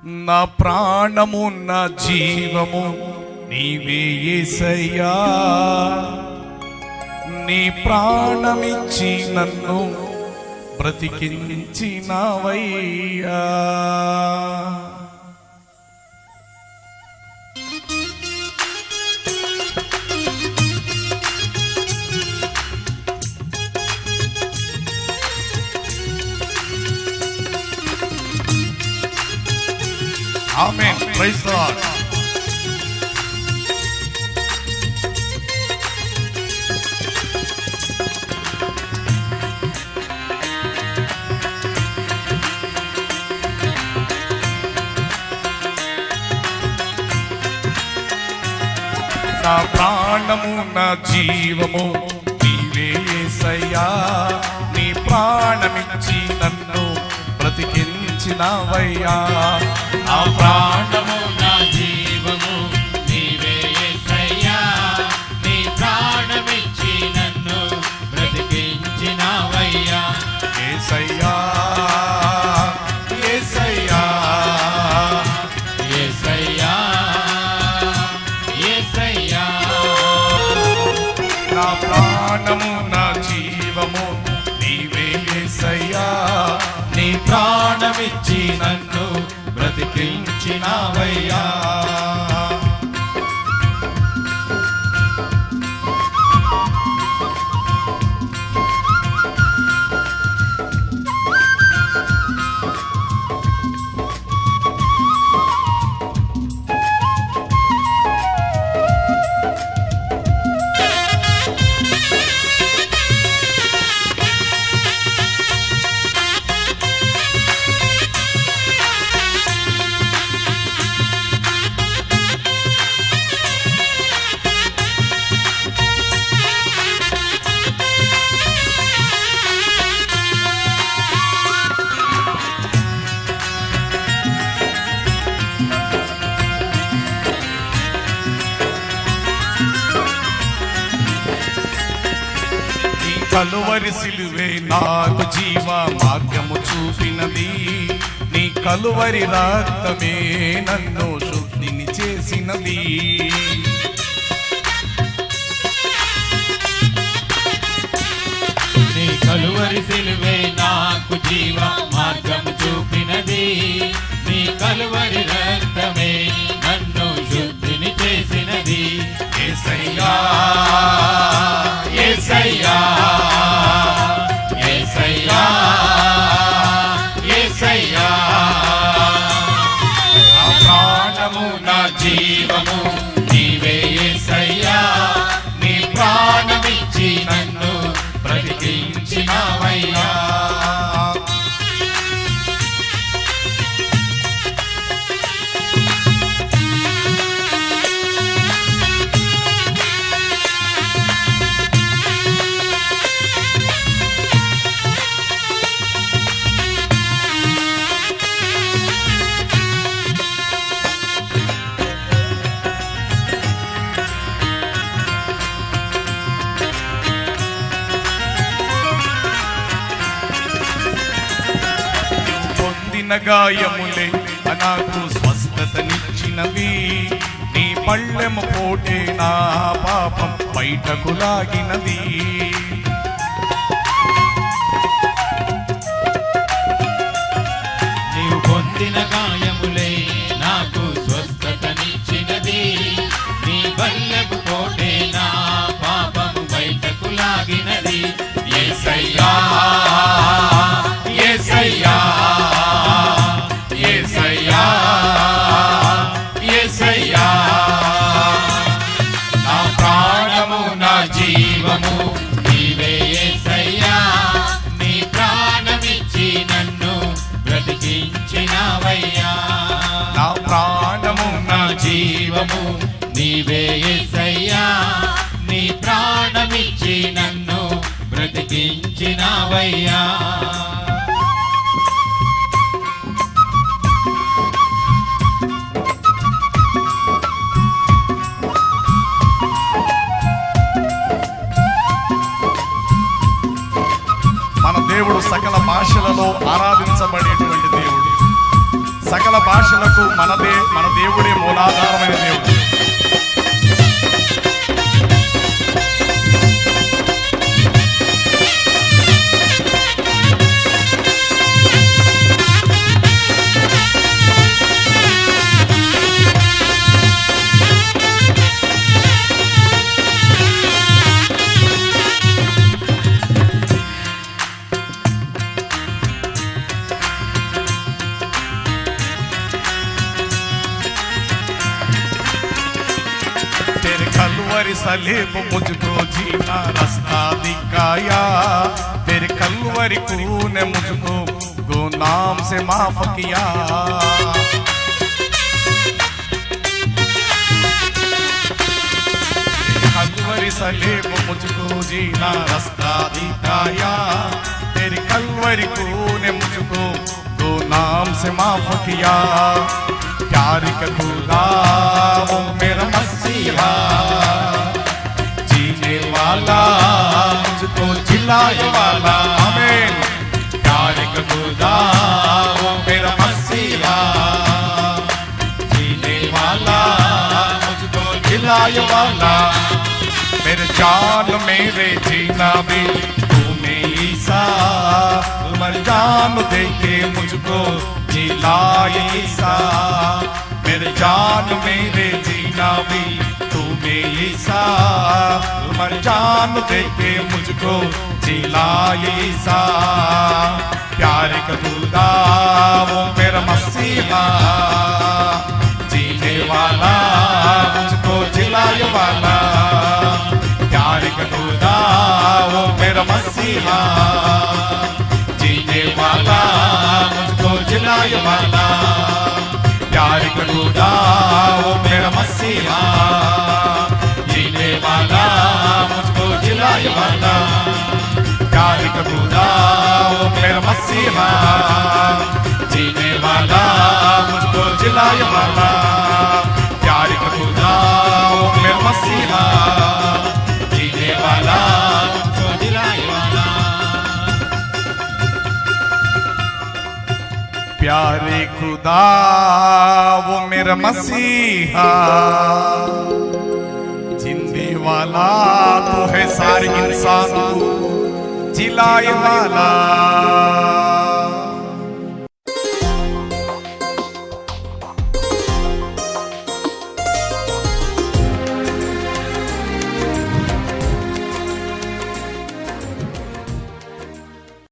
నా ప్రాణము నా జీవము నీవే యేసయ్యా, నీ ప్రాణమిచ్చి నన్ను బ్రతికించినవయ్యా. ఆమేన్. Praise the lord. నా ప్రాణము నా జీవము నీవే యేసయ్యా, నీ ప్రాణమిచ్చి నన్ను బ్రతికించినవయ్యా. నా ప్రాణము నా జీవము నీవే యేసయ్యా, నీ ప్రాణమిచ్చి నన్ను బ్రతికించినవయ్యా. యేసయ్యా యేసయ్యా యేసయ్యా యేసయ్యా, నా ప్రాణము నా జీవము నీవే యేసయ్యా, నీ ప్రాణమిచ్చి నన్ను బ్రతికించినవయ్యా. కలువరి సిలువే నాకు జీవ మార్గము చూపినది, నీ కలువరి రక్తమే నన్ను శుద్ధిని చేసినది. నీ కలువరి సిలువే నాకు జీవ మార్గము చూపినది, నీ కలువరి రక్తమే నన్ను శుద్ధిని చేసినది. యేసయ్యా యేసయ్యా యేసయ్యా యేసయ్యా, నా ప్రాణము నా జీవము నీవే యేసయ్యా, నీ ప్రాణమిచ్చి నన్ను బ్రతికించినవయ్యా. గాయములే నాకు స్వస్థతనిచ్చినవి, నీ పళ్ళెము పోటే నా పాపం బయటకు లాగినది. నీవు పొందిన గాయములే నాకు స్వస్థతనిచ్చినది, నీ బల్లెపు పోటే నా పాపము బయటకు లాగినది. యేసయ్యా యేసయ్యా యేసయ్యా యేసయ్యా, నా ప్రాణము నా జీవము నీవే యేసయ్యా, నీ ప్రాణమిచ్చి నన్ను బ్రతికించినవయ్యా. నా ప్రాణము నా జీవము నీవే యేసయ్యా, నీ ప్రాణమిచ్చి నన్ను బ్రతికించినవయ్యా. మన దేవుడు సకల భాషలలో ఆరాధించబడేటువంటి దేవుడు, సకల సకల భాషలకు మన దేవుడే మూలాధారమైన దేవుడు. कलवरी सलेब मुझको जीना रास्ता दिखाया, तेरे कलवरी ने मुझको गुनाम से माफ किया। कलवरी सलेब मुझको जीना रास्ता दिखाया, तेरे कलवरी ने मुझको गुनाम से माफ किया। प्यार का खुदा वो मेरा मसीहा, जीने वाला मुझको जिलाने वाला। आमीन। प्यार का खुदा वो मेरा मसीहा, जीने वाला मुझको जिलाने वाला। मेरे जान मेरे जीना भी तूने ईसा, मर जान दे के मुझको जिलाए ईसा। मेरे जान मेरे जीना भी तूने ईसा, मर जान दे के मुझको जिलाए ईसा। प्यार का खुदा वो मेरा मसीहा, जीने वाला मुझको जिलाए वाला। प्यार का खुदा वो मेरा मसीहा, जीने वाला मुझको जिलाए वाला। प्यार का खुदा वो मेरा मसीहा, जीने वाला मुझको जिलाए वाला। प्यार का खुदा वो मेरा मसीहा, जीने वाला मुझको जिलाए वाला। प्यार का खुदा वो मेरा मसीहा, जीने वाला मुझको जिलाए वाला। प्यारे खुदा वो मेरा मसीहा, जिंदे वाला तो है सारे इंसान को जिलाए वाला।